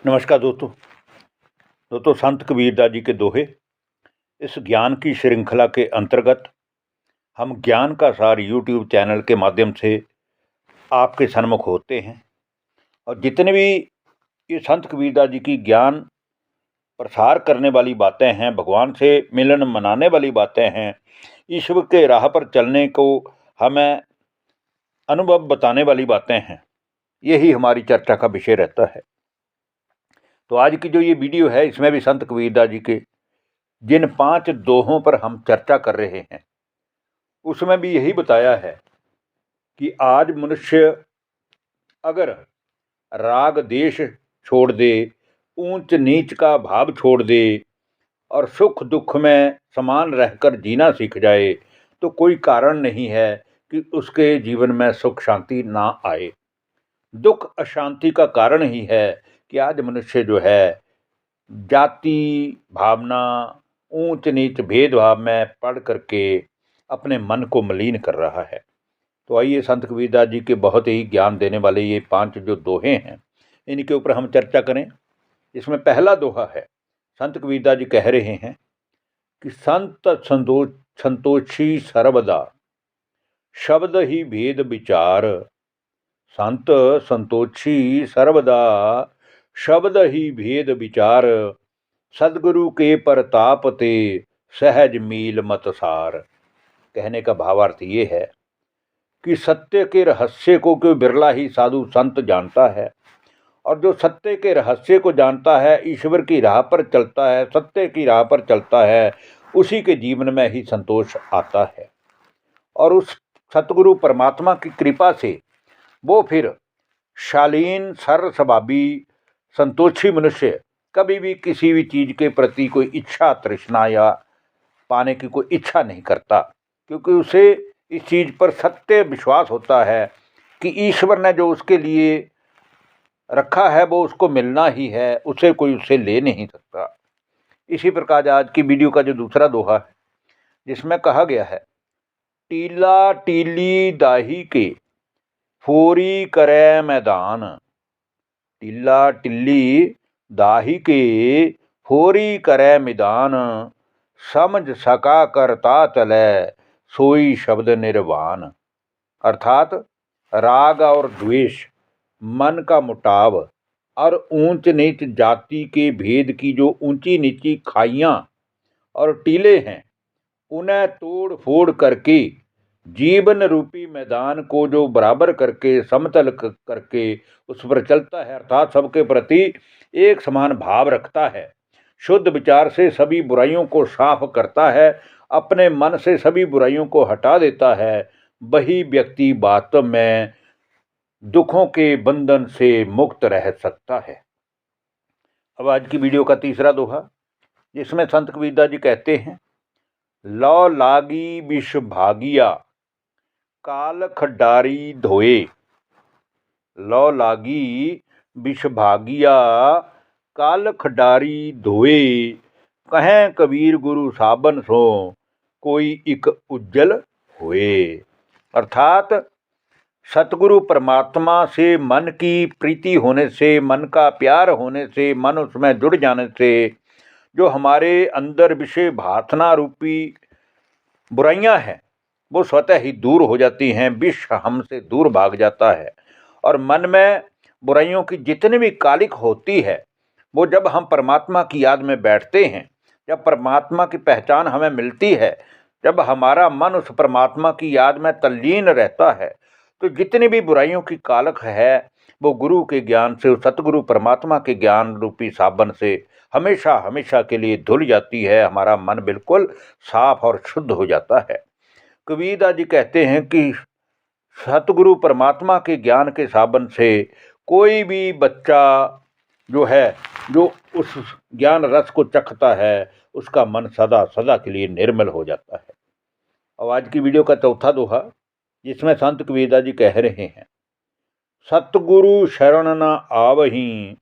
नमस्कार दोस्तों संत कबीरदास जी के दोहे। इस ज्ञान की श्रृंखला के अंतर्गत हम ज्ञान का सार यूट्यूब चैनल के माध्यम से आपके सन्मुख होते हैं और जितने भी ये संत कबीरदास जी की ज्ञान प्रसार करने वाली बातें हैं, भगवान से मिलन मनाने वाली बातें हैं, ईश्वर के राह पर चलने को हमें अनुभव बताने वाली बातें हैं, यही हमारी चर्चा का विषय रहता है। तो आज की जो ये वीडियो है इसमें भी संत कबीरदास जी के जिन 5 दोहों पर हम चर्चा कर रहे हैं उसमें भी यही बताया है कि आज मनुष्य अगर राग देश छोड़ दे, ऊंच नीच का भाव छोड़ दे और सुख दुख में समान रहकर जीना सीख जाए तो कोई कारण नहीं है कि उसके जीवन में सुख शांति ना आए। दुख अशांति का कारण ही है कि आज मनुष्य जो है जाति भावना, ऊंच नीच भेदभाव में पढ़ करके अपने मन को मलिन कर रहा है। तो आइए संत कबीरदास जी के बहुत ही ज्ञान देने वाले ये 5 जो दोहे हैं इनके ऊपर हम चर्चा करें। इसमें पहला दोहा है, संत कबीरदास जी कह रहे हैं कि संत संतोषी सर्वदा शब्द ही भेद विचार। संत संतोषी सर्वदा शब्द ही भेद विचार। सदगुरु के परताप ते सहज मील मत सार। कहने का भावार्थ ये है कि सत्य के रहस्य को कोई बिरला ही साधु संत जानता है, और जो सत्य के रहस्य को जानता है, ईश्वर की राह पर चलता है, सत्य की राह पर चलता है, उसी के जीवन में ही संतोष आता है। और उस सतगुरु परमात्मा की कृपा से वो फिर शालीन सरल स्वभावी संतोषी मनुष्य कभी भी किसी भी चीज़ के प्रति कोई इच्छा तृष्णा या पाने की कोई इच्छा नहीं करता, क्योंकि उसे इस चीज़ पर सत्य विश्वास होता है कि ईश्वर ने जो उसके लिए रखा है वो उसको मिलना ही है, उसे कोई उससे ले नहीं सकता। इसी प्रकार आज की वीडियो का जो दूसरा दोहा है जिसमें कहा गया है, टीला टीली दाही के फोरी करे मैदान। टीला टिल्ली दाही के फोरी करे मैदान। समझ सका करता चले सोई शब्द निर्वाण। अर्थात राग और द्वेष, मन का मुटाव और ऊंच नीच जाति के भेद की जो ऊंची नीची खाइयाँ और टीले हैं उन्हें तोड़ फोड़ करके जीवन रूपी मैदान को जो बराबर करके समतल करके उस पर चलता है, अर्थात सबके प्रति एक समान भाव रखता है, शुद्ध विचार से सभी बुराइयों को साफ करता है, अपने मन से सभी बुराइयों को हटा देता है, वही व्यक्ति वास्तव में दुखों के बंधन से मुक्त रह सकता है। अब आज की वीडियो का तीसरा दोहा जिसमें संत कबीरदास जी कहते हैं, लौ लागी विष भागिया काल खड्डारी धोए। लौ लागी विष भागिया काल खड्डारी धोए। कहें कबीर गुरु साबन सो कोई इक उज्जल होए। अर्थात सतगुरु परमात्मा से मन की प्रीति होने से, मन का प्यार होने से, मन उसमें जुड़ जाने से जो हमारे अंदर विषय वासना रूपी बुराइयां हैं वो स्वतः ही दूर हो जाती हैं, विष हमसे दूर भाग जाता है। और मन में बुराइयों की जितनी भी कालिक होती है वो जब हम परमात्मा की याद में बैठते हैं, जब परमात्मा की पहचान हमें मिलती है, जब हमारा मन उस परमात्मा की याद में तल्लीन रहता है, तो जितनी भी बुराइयों की कालक है वो गुरु के ज्ञान से, सतगुरु परमात्मा के ज्ञान रूपी साबन से हमेशा हमेशा के लिए धुल जाती है। हमारा मन बिल्कुल साफ और शुद्ध हो जाता है। कबीरदास जी कहते हैं कि सतगुरु परमात्मा के ज्ञान के साबन से कोई भी बच्चा जो है, जो उस ज्ञान रस को चखता है, उसका मन सदा सदा के लिए निर्मल हो जाता है। अब आज की वीडियो का चौथा दोहा जिसमें संत कबीरदास जी कह रहे हैं, सतगुरु शरण न आवहीं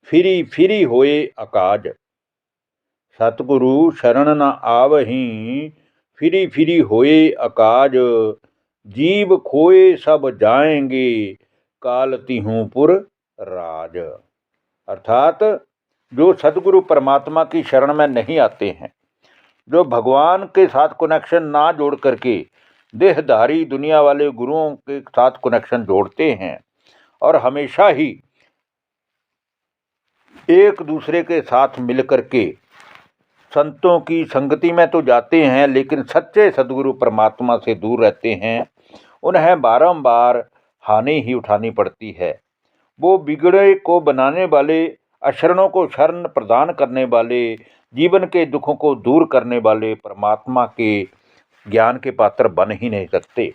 फिरी फिरी होए अकाज। सतगुरु शरण न आवहीं फिरी फिरी होए अकाज। जीव खोए सब जाएंगे काल तिहूँ पुर राज। अर्थात जो सदगुरु परमात्मा की शरण में नहीं आते हैं, जो भगवान के साथ कनेक्शन ना जोड़ करके देहधारी दुनिया वाले गुरुओं के साथ कनेक्शन जोड़ते हैं और हमेशा ही एक दूसरे के साथ मिल करके संतों की संगति में तो जाते हैं लेकिन सच्चे सदगुरु परमात्मा से दूर रहते हैं, उन्हें बारंबार हानि ही उठानी पड़ती है। वो बिगड़े को बनाने वाले, अशरणों को शरण प्रदान करने वाले, जीवन के दुखों को दूर करने वाले परमात्मा के ज्ञान के पात्र बन ही नहीं सकते।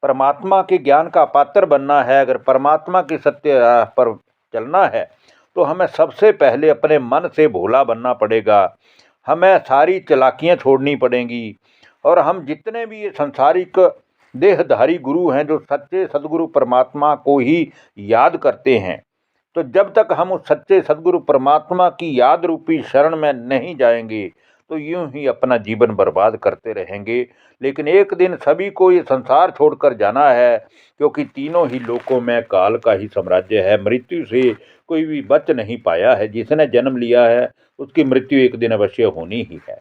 परमात्मा के ज्ञान का पात्र बनना है, अगर परमात्मा की सत्य राह पर चलना है तो हमें सबसे पहले अपने मन से भोला बनना पड़ेगा। हमें सारी चालाकियाँ छोड़नी पड़ेंगी और हम जितने भी ये संसारिक देहधारी गुरु हैं जो सच्चे सदगुरु परमात्मा को ही याद करते हैं, तो जब तक हम उस सच्चे सदगुरु परमात्मा की याद रूपी शरण में नहीं जाएंगे तो यूं ही अपना जीवन बर्बाद करते रहेंगे। लेकिन एक दिन सभी को ये संसार छोड़कर जाना है, क्योंकि तीनों ही लोकों में काल का ही साम्राज्य है। मृत्यु से कोई भी बच नहीं पाया है। जिसने जन्म लिया है उसकी मृत्यु एक दिन अवश्य होनी ही है।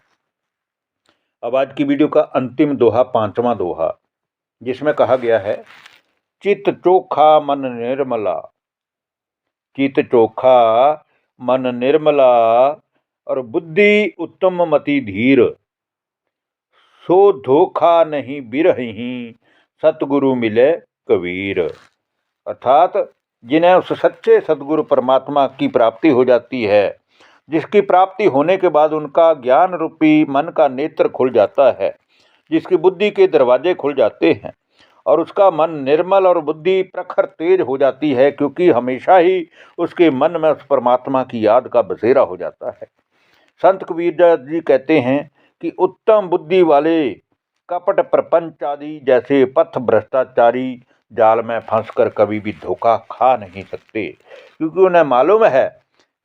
अब आज की वीडियो का अंतिम दोहा, 5वां दोहा, जिसमें कहा गया है, चित चोखा मन निर्मला। चित चोखा मन निर्मला और बुद्धि उत्तम मति धीर। सो धोखा नहीं बिरही सतगुरु मिले कबीर। अर्थात जिन्हें उस सच्चे सदगुरु परमात्मा की प्राप्ति हो जाती है, जिसकी प्राप्ति होने के बाद उनका ज्ञान रूपी मन का नेत्र खुल जाता है, जिसकी बुद्धि के दरवाजे खुल जाते हैं और उसका मन निर्मल और बुद्धि प्रखर तेज हो जाती है, क्योंकि हमेशा ही उसके मन में उस परमात्मा की याद का बसेरा हो जाता है। संत कबीरदास जी कहते हैं कि उत्तम बुद्धि वाले कपट प्रपंच आदि जैसे पथ भ्रष्टाचारी जाल में फंसकर कभी भी धोखा खा नहीं सकते, क्योंकि उन्हें मालूम है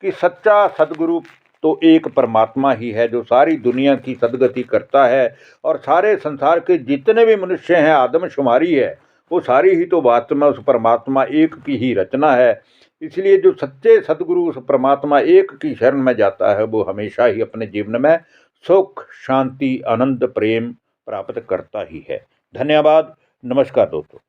कि सच्चा सदगुरु तो एक परमात्मा ही है जो सारी दुनिया की सदगति करता है और सारे संसार के जितने भी मनुष्य हैं, आदमशुमारी है, वो सारी ही तो वास्तव में उस परमात्मा एक की ही रचना है। इसलिए जो सच्चे सदगुरु उस परमात्मा एक की शरण में जाता है वो हमेशा ही अपने जीवन में सुख, शांति, आनंद, प्रेम प्राप्त करता ही है। धन्यवाद। नमस्कार दोस्तों।